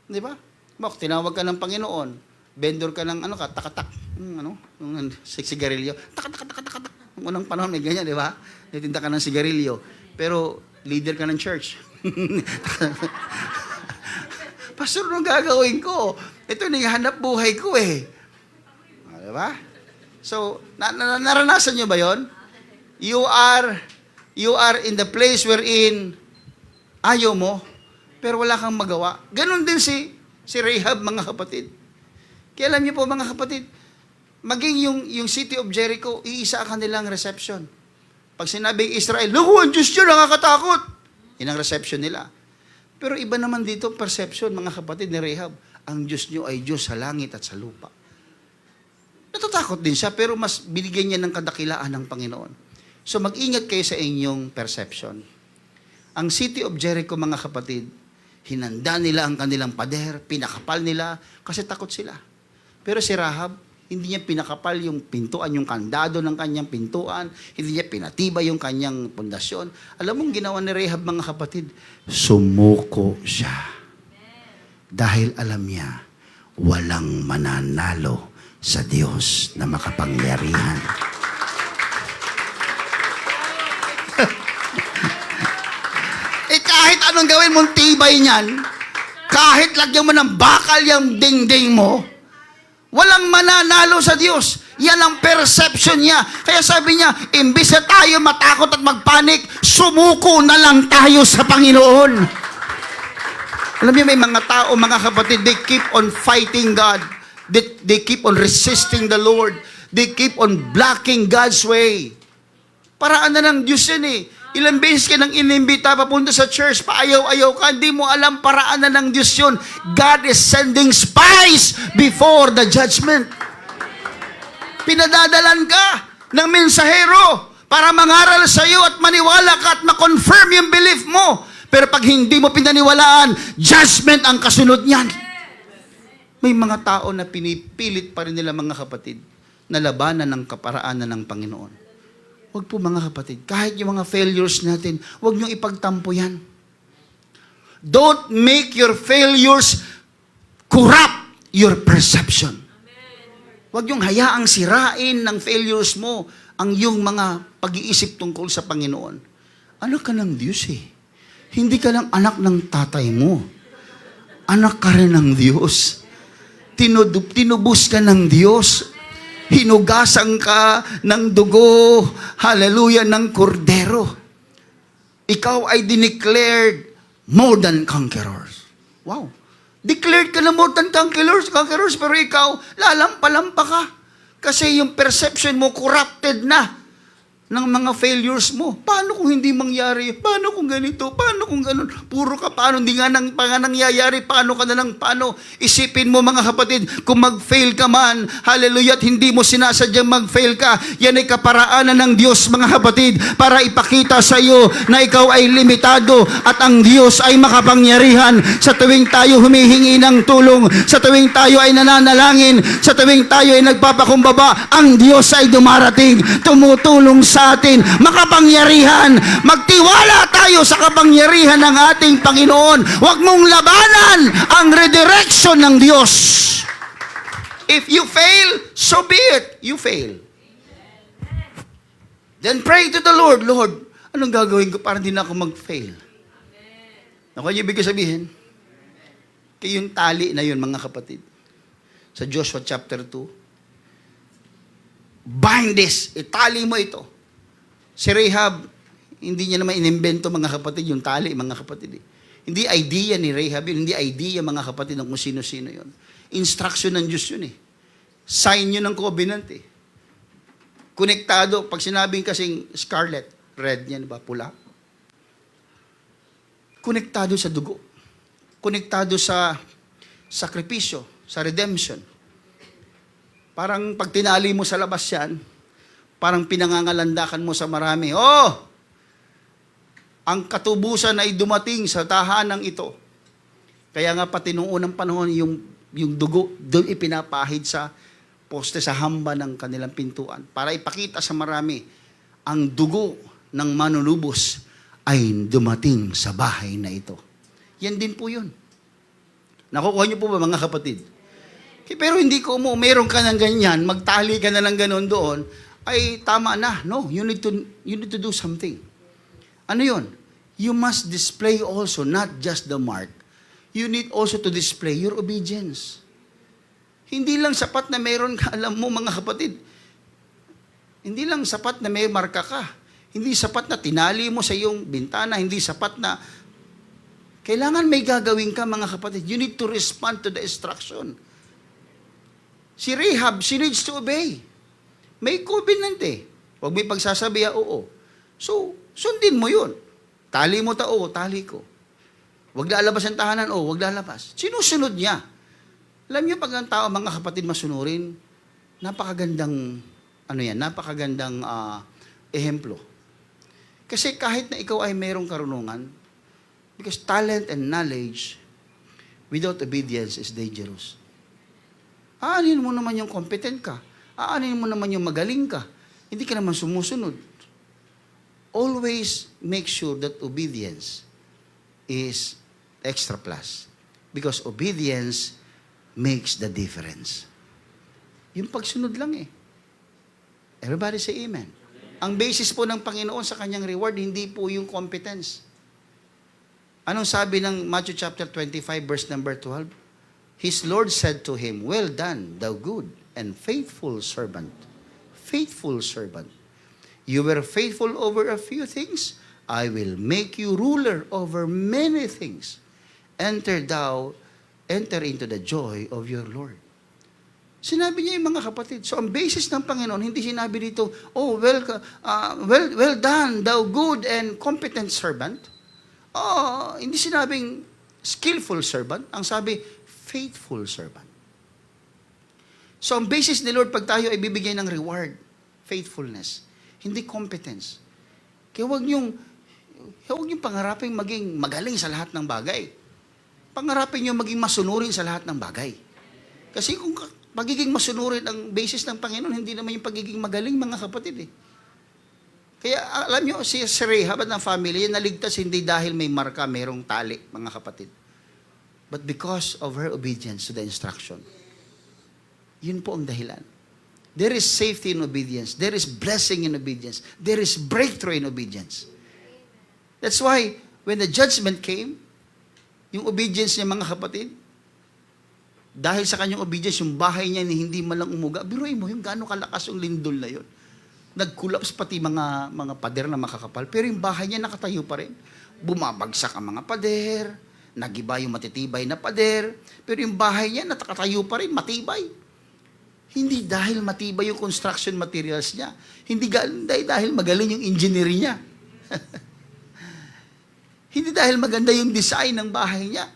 Di ba? Tinawag ka ng Panginoon. Vendor ka ng takatak. Sigarilyo. Takatak. Unang panahon may ganyan, di ba? Natinda ka ng sigarilyo. Pero leader ka ng church. Pastor, anong gagawin ko? Ito na yung hanap buhay ko eh. Di ba? So, naranasan nyo ba yon? You are in the place wherein ayaw mo, pero wala kang magawa. Ganon din si Rahab, mga kapatid. Kaya alam niyo po, mga kapatid, maging yung city of Jericho, iisa ang kanilang reception. Pag sinabing Israel, naku, ang Diyos yun, nakakatakot. Yan ang reception nila. Pero iba naman dito, perception, mga kapatid ni Rahab, ang Diyos niyo ay Diyos sa langit at sa lupa. Natatakot din siya, pero mas binigyan niya ng kadakilaan ng Panginoon. So mag-ingat kayo sa inyong perception. Ang city of Jericho, mga kapatid, hinanda nila ang kanilang pader, pinakapal nila, kasi takot sila. Pero si Rahab, hindi niya pinakapal yung pintuan, yung kandado ng kanyang pintuan, hindi niya pinatibay yung kanyang pundasyon. Alam mong ginawa ni Rahab, mga kapatid, sumuko siya. Dahil alam niya, walang mananalo sa Diyos na makapangyarihan. Kahit anong gawin mong tibay niyan, kahit lagyan mo ng bakal yung dingding mo, walang mananalo sa Diyos. Yan ang perception niya. Kaya sabi niya, imbis na tayo matakot at magpanik, sumuko na lang tayo sa Panginoon. Alam niyo, may mga tao, mga kapatid, they keep on fighting God. They keep on resisting the Lord. They keep on blocking God's way. Paraan na ng Diyos yan eh. Ilang beses ka nang inimbita papunta sa church, paayaw-ayaw ka, hindi mo alam, paraan na ng Diyos yun. God is sending spies before the judgment. Pinadadalan ka ng mensahero para mangaral sa iyo at maniwala ka at ma-confirm yung belief mo. Pero pag hindi mo pinaniwalaan, judgment ang kasunod niyan. May mga tao na pinipilit pa rin nila, mga kapatid, na labanan ng kaparaanan ng Panginoon. Huwag po, mga kapatid, kahit yung mga failures natin, huwag niyong ipagtampo yan. Don't make your failures corrupt your perception. Huwag niyong hayaang sirain ng failures mo ang iyong mga pag-iisip tungkol sa Panginoon. Anak ka ng Diyos eh. Hindi ka lang anak ng tatay mo. Anak ka rin ng Diyos. Tinubos ka ng Diyos. Hinugasan ka ng dugo, hallelujah, ng kordero. Ikaw ay dineclared more than conquerors. Wow. Declared ka na more than conquerors, pero ikaw, lalampa-lampa ka. Kasi yung perception mo corrupted na. ng mga failures mo. Paano kung hindi mangyari? Paano kung ganito? Paano kung ganun? Puro ka, paano? Hindi nga nangyayari. Paano ka na lang? Paano? Isipin mo mga kapatid, kung mag-fail ka man, hallelujah, at hindi mo sinasadyang mag-fail ka, yan ay kaparaanan ng Diyos mga kapatid, para ipakita sa iyo na ikaw ay limitado at ang Diyos ay makapangyarihan. Sa tuwing tayo humihingi ng tulong, sa tuwing tayo ay nananalangin, sa tuwing tayo ay nagpapakumbaba, ang Diyos ay dumarating, tumutulong sa atin, makapangyarihan. Magtiwala tayo sa kapangyarihan ng ating Panginoon. Huwag mong labanan ang redirection ng Diyos. If you fail, so be it. You fail. Then pray to the Lord. Lord, anong gagawin ko para hindi na ako mag-fail? Ako yung ibig sabihin, kaya yung tali na yun, mga kapatid. Sa Joshua chapter 2, bind this, itali mo ito. Si Rahab, hindi niya naman inimbento mga kapatid, yung tali mga kapatid. Hindi idea ni Rahab yun, hindi idea mga kapatid ng kung sino-sino yun. Instruction ng Diyos yun eh. Sign yun ng covenant eh. Konektado, pag sinabing kasing scarlet, red yan ba, pula? Konektado sa dugo. Konektado sa sakripisyo, sa redemption. Parang pag tinali mo sa labas yan, parang pinangangalandakan mo sa marami. Oh! Ang katubusan ay dumating sa tahanang ito. Kaya nga pati noong unang panahon, yung dugo, doon ipinapahid sa poste, sa hamba ng kanilang pintuan. Para ipakita sa marami, ang dugo ng manunubos ay dumating sa bahay na ito. Yan din po yun. Nakukuha niyo po ba mga kapatid? Pero hindi ko mo, meron ka ng ganyan, magtali ka na ng ganon doon, ay tama na. No, you need to do something. Ano yun? You must display also not just the mark. You need also to display your obedience. Hindi lang sapat na meron ka, alam mo mga kapatid, hindi lang sapat na may marka ka. Hindi sapat na tinali mo sa iyong bintana. Hindi sapat na kailangan may gagawin ka mga kapatid. You need to respond to the instruction. Si Rahab, she needs to obey. May covenant eh. Huwag may pagsasabi, oo. So, sundin mo yun. Tali mo oo, tali ko. Huwag lalabas ang tahanan, huwag lalabas. Sinusunod niya. Alam niyo, pag ang tao, mga kapatid, masunurin, napakagandang, napakagandang ehemplo. Kasi kahit na ikaw ay mayroong karunungan, because talent and knowledge without obedience is dangerous. Aanin mo naman yung competent ka. Aanin mo naman yung magaling ka. Hindi ka naman sumusunod. Always make sure that obedience is extra plus. Because obedience makes the difference. Yung pagsunod lang eh. Everybody say amen. Ang basis po ng Panginoon sa kanyang reward, hindi po yung competence. Anong sabi ng Matthew chapter 25 verse number 12? His Lord said to him, "Well done, thou good and faithful servant." Faithful servant. You were faithful over a few things, I will make you ruler over many things. Enter into the joy of your Lord. Sinabi niya yung mga kapatid. So ang basis ng Panginoon, hindi sinabi dito, well done, thou good and competent servant. Hindi sinabing skillful servant. Ang sabi, faithful servant. So ang basis ni Lord, pag tayo ay bibigyan ng reward, faithfulness, hindi competence. Kaya huwag niyong pangarapin maging magaling sa lahat ng bagay. Pangarapin niyo maging masunurin sa lahat ng bagay. Kasi kung pagiging masunurin ang basis ng Panginoon, hindi naman yung pagiging magaling, mga kapatid eh. Kaya alam niyo, si Rahab at ng family, naligtas hindi dahil may marka, mayroong tali, mga kapatid. But because of her obedience to the instruction. Yun po ang dahilan. There is safety in obedience. There is blessing in obedience. There is breakthrough in obedience. That's why, when the judgment came, yung obedience niya, mga kapatid, dahil sa kanyang obedience, yung bahay niya hindi malang umuga. Biruin mo yung gaano kalakas yung lindol na yun. Nag-collapse pati mga pader na makakapal, pero yung bahay niya nakatayo pa rin. Bumabagsak ang mga pader, nagiba yung matitibay na pader, pero yung bahay niya nakatayo pa rin, matibay. Hindi dahil matibay yung construction materials niya. Hindi dahil magaling yung engineer niya. Hindi dahil maganda yung design ng bahay niya.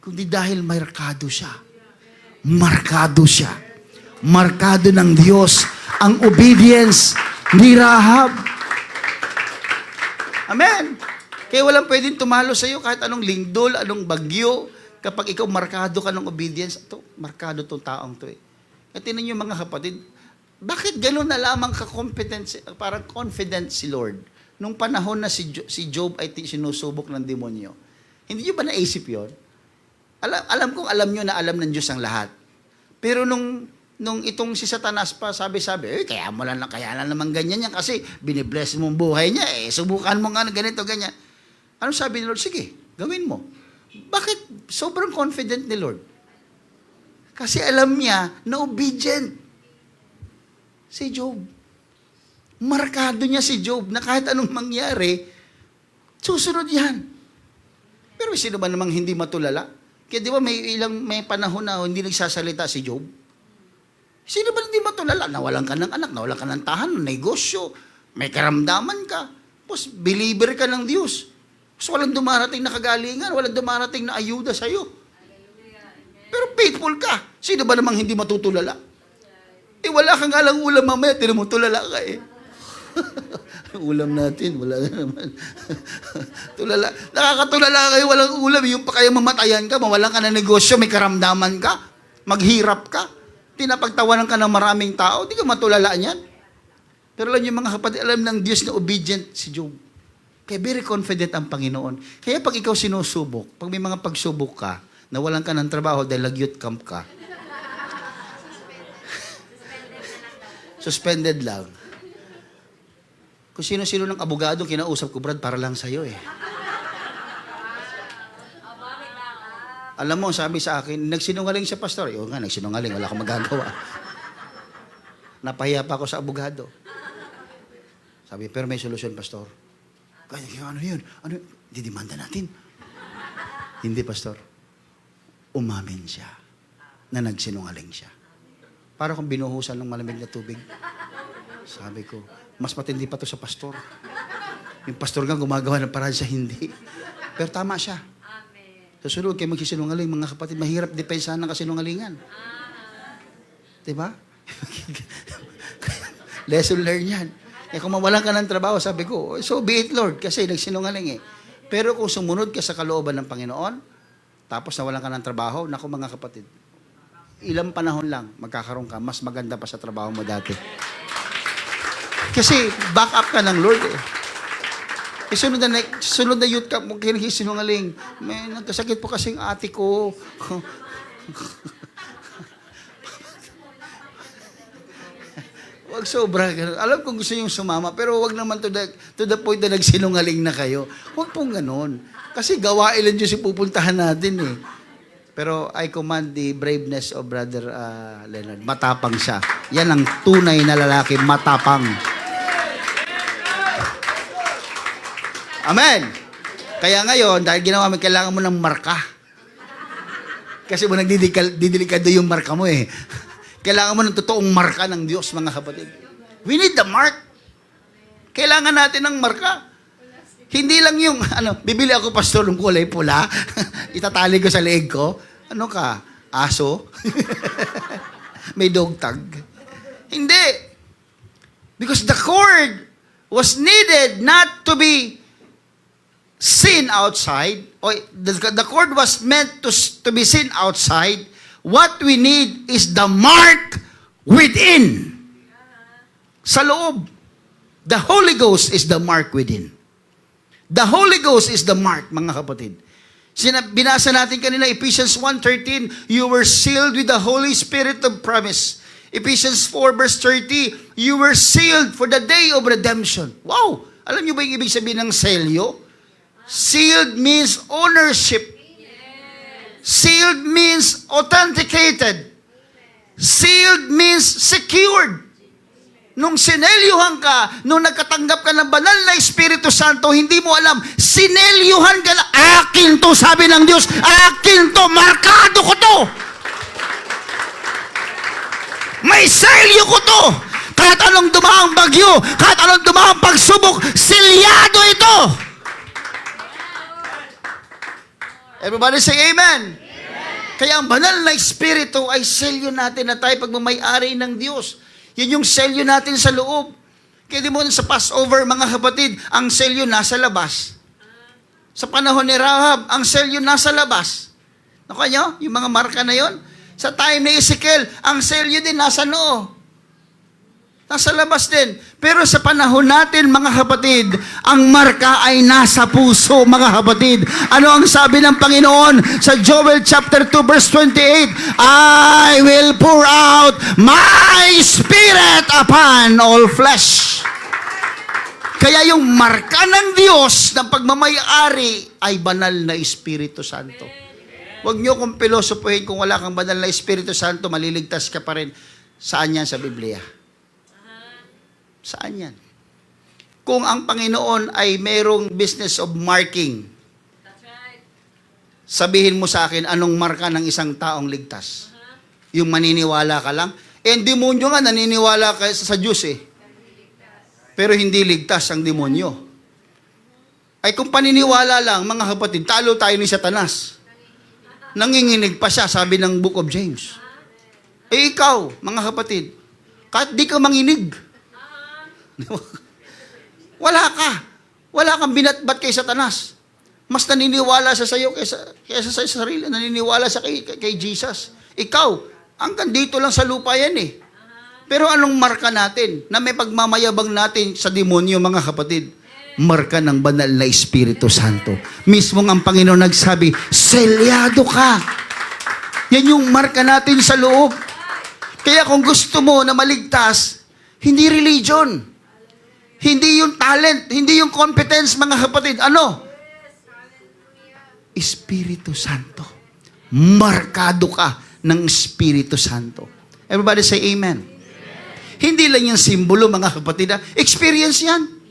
Kundi dahil markado siya. Markado siya. Markado ng Diyos ang obedience ni Rahab. Amen. Kaya walang pwedeng tumalo sa iyo kahit anong lindol, anong bagyo. Kapag ikaw markado ka ng obedience, ito, markado tong taong to eh. At tinan niyo mga kapatid, bakit gano'n na lamang ka-competent, parang confident si Lord? Nung panahon na si Job ay sinusubok ng demonyo. Hindi niyo ba naisip yon? Alam kong alam niyo na alam ng Diyos ang lahat. Pero nung itong si Satanas pa, sabi, kaya mo lang, kaya lang naman ganyan yan kasi binibless mo ang buhay niya subukan mo nga na ganito, ganyan. Ano sabi ni Lord? Sige, gawin mo. Bakit sobrang confident ni Lord? Kasi alam niya na obedient si Job. Markado niya si Job na kahit anong mangyari, susunod yan. Pero sino ba namang hindi matulala? Kaya di ba may panahon na hindi nagsasalita si Job? Sino ba hindi matulala? Nawalan ka ng anak, nawalan ka ng tahanan, negosyo, may karamdaman ka. Tapos believer ka ng Diyos. Tapos walang dumarating na kagalingan, walang dumarating na ayuda sa'yo. Pero faithful ka. Sino ba namang hindi matutulala? Wala kang alang ulam mamaya, tinamutulala ka eh. Ulam natin, wala na naman. Tulala. Nakakatulala kayo, walang ulam. Yung pa kayo mamatayan ka, mawalan ka ng negosyo, may karamdaman ka, maghirap ka, tinapagtawanan ka ng maraming tao, di ka matulala niyan. Pero alam niyo mga kapatid, alam ng Diyos na obedient si Job. Kaya very confident ang Panginoon. Kaya pag ikaw sinusubok, pag may mga pagsubok ka, nawalan ka ng trabaho dahil nag-youth camp ka, suspended lang. Kung sino-sino ng abogado kinausap ko, Brad, para lang sa'yo eh. Alam mo, sabi sa akin, nagsinungaling siya, pastor. Oo nga, nagsinungaling, wala akong magagawa. Napahiya pa ako sa abogado. Sabi, pero may solusyon, pastor. Kaya ano yun? Ano yun? Didimanda natin. Hindi, pastor. Umamin siya na nagsinungaling siya. Para kung binuhusan ng malamig na tubig. Sabi ko, mas matindi pa to sa pastor. Yung pastor nga gumagawa ng paraan siya, hindi. Pero tama siya. Susunod kayo magsisinungaling, mga kapatid, mahirap depensahan ng kasinungalingan. Diba? Lesson learned yan. Kung mawalan ka ng trabaho, sabi ko, so be it, Lord, kasi nagsinungaling eh. Pero kung sumunod ka sa kalooban ng Panginoon, tapos nawalan ka ng trabaho, naku mga kapatid, ilang panahon lang, magkakaroon ka, mas maganda pa sa trabaho mo dati. Kasi back up ka ng Lord eh. Sunod na youth camp, sinungaling. May nagkasakit po kasing ate ko. Wag sobra. Alam kong gusto niyong sumama, pero wag naman to the point na nagsinungaling na kayo. Wag pong ganon. Kasi gawain lang Diyos yung pupuntahan natin eh. Pero I command the braveness of Brother Leonard. Matapang siya. Yan ang tunay na lalaki, matapang. Amen. Kaya ngayon, dahil ginawa mo, kailangan mo ng marka. Kasi mo nagdidelikado yung marka mo eh. Kailangan mo ng totoong marka ng Diyos, mga kapatid. We need the mark. Kailangan natin ng marka. Hindi lang yung, bibili ako pastor ng kulay pula, itatali ko sa leeg ko. Ano ka? Aso? May dog tag? Hindi. Because the cord was needed not to be seen outside. Or the cord was meant to be seen outside. What we need is the mark within. Sa loob. The Holy Ghost is the mark within. The Holy Ghost is the mark, mga kapatid. Binasa natin kanina, Ephesians 1:13, you were sealed with the Holy Spirit of promise. Ephesians 4 verse 30, you were sealed for the day of redemption. Wow! Alam niyo ba yung ibig sabihin ng selyo? Sealed means ownership. Sealed means authenticated. Sealed means secured. Nung sinelyuhan ka, nung nagkatanggap ka ng banal na Espiritu Santo, hindi mo alam, sinelyuhan ka na, akin to, sabi ng Diyos, akin to, markado ko to. may selyo ko to. Kahit anong dumahang bagyo, kahit anong dumahang pagsubok, selyado ito. Everybody say amen. Kaya ang banal na espiritu ay selyo natin na tayo pagmamayari ng Diyos. Yan yung selyo natin sa loob. Kaya di mo sa Passover, mga kapatid, ang selyo nasa labas. Sa panahon ni Rahab, ang selyo nasa labas. Nakuha nyo? Yung mga marka na yon. Sa time ni Ezekiel, ang selyo din nasa noo. Nasa labas din. Pero sa panahon natin, mga kapatid, ang marka ay nasa puso, mga kapatid. Ano ang sabi ng Panginoon sa Joel chapter 2 verse 28? I will pour out my spirit upon all flesh. Kaya yung marka ng Diyos ng pagmamayari ay banal na Espiritu Santo. Huwag niyo kung pilosopuhin kung wala kang banal na Espiritu Santo, maliligtas ka pa rin. Saan yan sa Biblia? Saan yan? Kung ang Panginoon ay mayroong business of marking, sabihin mo sa akin, anong marka ng isang taong ligtas? Yung maniniwala ka lang? Eh, demonyo nga, naniniwala ka sa Diyos eh. Pero hindi ligtas ang demonyo. Ay kung paniniwala lang, mga kapatid, talo tayo ni Satanas. Nanginginig pa siya, sabi ng Book of James. Eh ikaw, mga kapatid, kahit di ka manginig, wala kang binatbat kay Satanas. Mas naniniwala sa sayo kaysa sa sarili, naniniwala sa kay Jesus. Ikaw, hanggang dito lang sa lupa yan eh. Pero anong marka natin na may pagmamayabang natin sa demonyo, mga kapatid? Marka ng banal na Espiritu Santo. Mismo ang Panginoon nagsabi, selyado ka. Yan yung marka natin sa loob. Kaya kung gusto mo na maligtas, hindi religion. Hindi yung talent, hindi yung competence, mga kapatid. Ano? Espiritu Santo. Markado ka ng Espiritu Santo. Everybody say amen. Hindi lang yung simbolo, mga kapatid. Experience yan.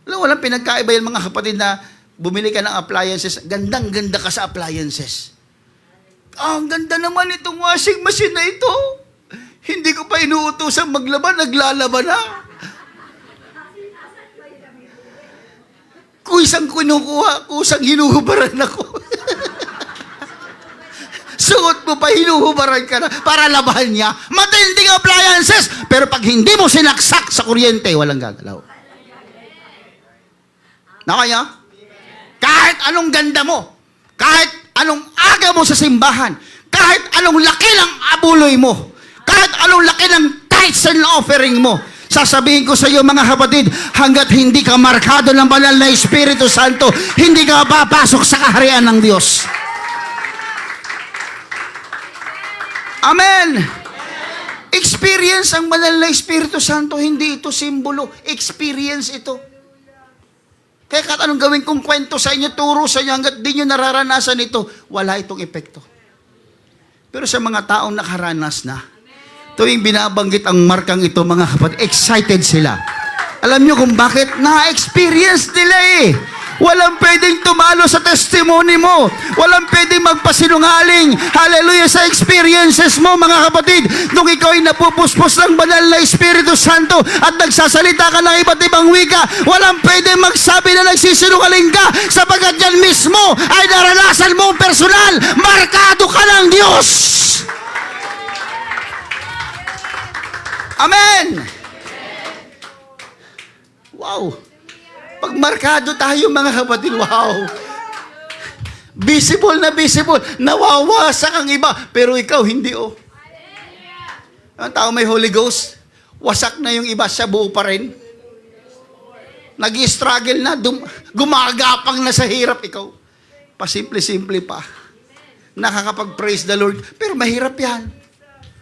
Walang pinagkaiba yan, mga kapatid, na bumili ka ng appliances. Gandang-ganda ka sa appliances. Ang ganda naman itong washing machine na ito. Hindi ko pa inuutosang maglaba, naglalaba na. Kusang kinukuha, kusang hinuhubaran ako. Suot mo pa, hinuhubaran ka na para labahan niya. Matinding appliances. Pero pag hindi mo sinaksak sa kuryente, walang gagalaw. Nakaya? Kahit anong ganda mo, kahit anong aga mo sa simbahan, kahit anong laki ng abuloy mo, kahit anong laki ng tithes and offering mo, sasabihin ko sa iyo, mga kapatid, hanggat hindi ka markado ng banal na Espiritu Santo, hindi ka papasok sa kaharian ng Diyos. Amen. Experience ang banal na Espiritu Santo, hindi ito simbolo. Experience ito. Kaya kahit anong gawin kong kwento sa inyo, turo sa inyo, hanggat di nyo nararanasan ito, wala itong epekto. Pero sa mga taong nakaranas na, tuwing binabanggit ang markang ito, mga kapatid, excited sila. Alam nyo kung bakit? Na-experience nila eh. Walang pwedeng tumalo sa testimony mo. Walang pwedeng magpasinungaling. Hallelujah sa experiences mo, mga kapatid. Nung ikaw ay napupuspos ng banal na Espiritu Santo at nagsasalita ka ng iba't ibang wika, walang pwedeng magsabi na nagsisinungaling ka, sapagkat yan mismo ay naranasan mong personal. Markado ka ng Diyos. Amen. Wow. Pag markado tayo, mga kapatid, wow. Visible na visible. Nawawasak ang iba. Pero ikaw, hindi oh. Ang tao may Holy Ghost, wasak na yung iba, siya buo pa rin. Nag-i-struggle na, gumagapang na sa hirap, ikaw. Pasimple-simple pa. Nakakapag-praise the Lord. Pero mahirap yan.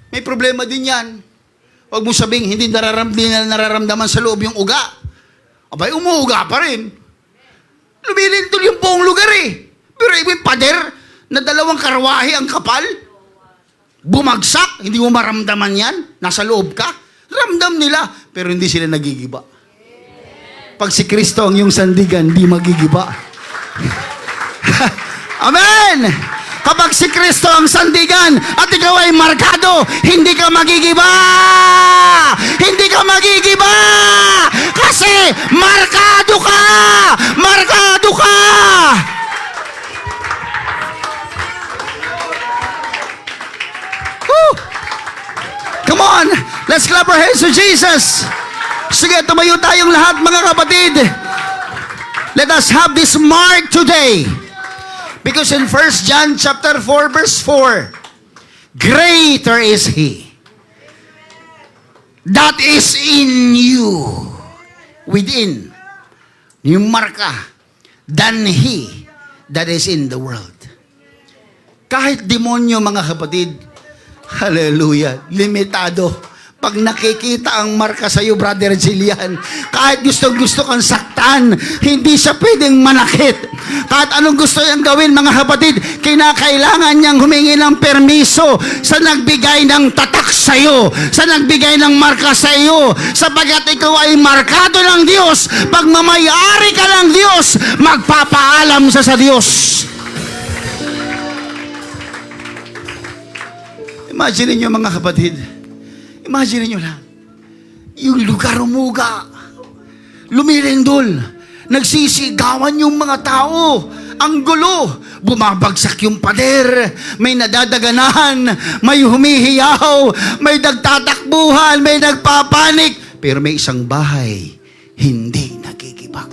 May problema din yan. Huwag mo sabing, hindi nararamdaman sa loob yung uga. Abay, umuuga pa rin. Lumilintol yung buong lugar eh. Pero yung pader na dalawang karwahe ang kapal, bumagsak, hindi mo maramdaman yan, nasa loob ka. Ramdam nila, pero hindi sila nagigiba. Pag si Kristo ang iyong sandigan, hindi magigiba. Amen! Kapag si Kristo ang sandigan at ikaw ay markado, hindi ka magigiba! Hindi ka magigiba! Kasi markado ka! Markado ka! Woo! Come on! Let's clap our hands to Jesus! Sige, tumayo tayong lahat, mga kapatid. Let us have this mark today. Because in 1 John chapter 4 verse 4, greater is He that is in you, within, yung marka, than He that is in the world. Kahit demonyo, mga kapatid, hallelujah, limitado. Pag nakikita ang marka sa iyo, Brother Jillian, kahit gusto kang saktan, hindi siya pwedeng manakit. Kahit anong gusto niyang gawin, mga kapatid, kinakailangan niyang humingi ng permiso sa nagbigay ng tatak sa iyo, sa nagbigay ng marka sa iyo, sapagkat ikaw ay markado ng Diyos. Pag mamayari ka ng Diyos, magpapaalam sa Diyos. Imagine niyo, mga kapatid, imagine niyo lang, yung lugar umuga, lumilindol, nagsisigawan yung mga tao, ang gulo, bumabagsak yung pader, may nadadaganahan, may humihiyaw, may nagtatakbuhan, may nagpapanik, pero may isang bahay, hindi nagkikibak.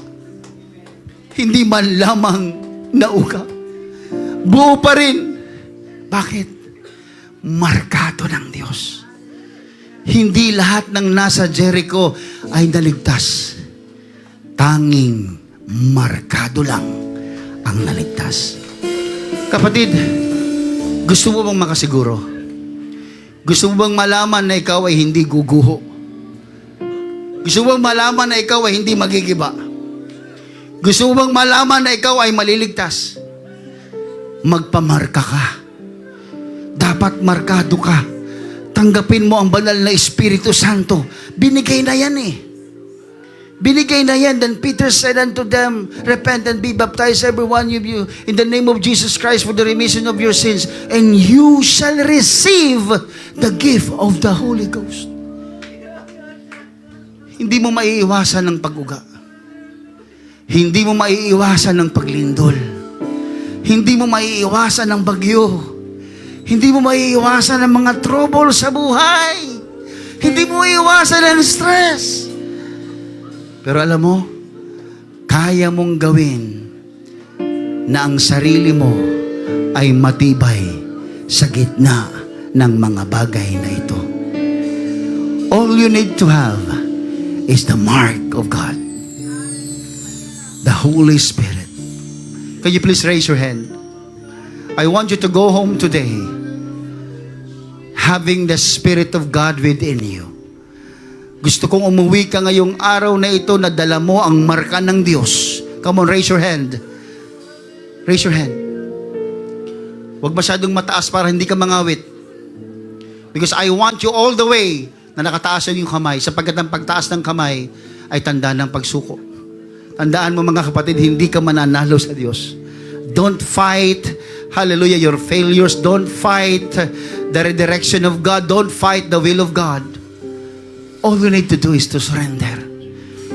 Hindi man lamang nauga. Buo pa rin. Bakit? Markado ng Diyos. Hindi lahat ng nasa Jericho ay naligtas. Tanging markado lang ang naligtas. Kapatid, gusto mo bang makasiguro? Gusto mo bang malaman na ikaw ay hindi guguho? Gusto mo bang malaman na ikaw ay hindi magigiba? Gusto mo bang malaman na ikaw ay maliligtas? Magpamarka ka. Dapat markado ka. Tanggapin mo ang banal na Espiritu Santo. Binigay na yan eh. Binigay na yan. Then Peter said unto them, repent and be baptized every one of you in the name of Jesus Christ for the remission of your sins, and you shall receive the gift of the Holy Ghost. Hindi mo maiiwasan ng pag-uga. Hindi mo maiiwasan ng paglindol. Hindi mo maiiwasan ng bagyo. Hindi mo maiiwasan ng mga trouble sa buhay. Hindi mo maiiwasan ng stress. Pero alam mo, kaya mong gawin na ang sarili mo ay matibay sa gitna ng mga bagay na ito. All you need to have is the mark of God, the Holy Spirit. Can you please raise your hand? I want you to go home today having the Spirit of God within you. Gusto kong umuwi ka ngayong araw na ito na dala mo ang marka ng Diyos. Come on, raise your hand. Raise your hand. Huwag masyadong mataas para hindi ka mangawit. Because I want you all the way na nakataas yung kamay, sapagkat ang pagtaas ng kamay ay tanda ng pagsuko. Tandaan mo, mga kapatid, hindi ka mananalo sa Diyos. Don't fight, hallelujah, your failures. Don't fight the redirection of God. Don't fight the will of God. All you need to do is to surrender.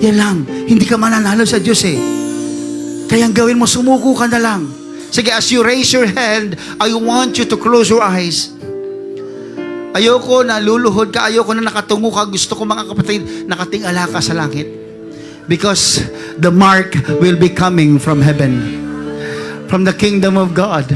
Yan lang. Hindi ka mananalo sa Diyos eh. Kaya ang gawin mo, sumuko ka na lang. Sige, as you raise your hand, I want you to close your eyes. Ayoko na luluhod ka, ayoko na nakatungo ka. Gusto ko, mga kapatid, nakatingala ka sa langit. Because the mark will be coming from heaven, from the kingdom of God.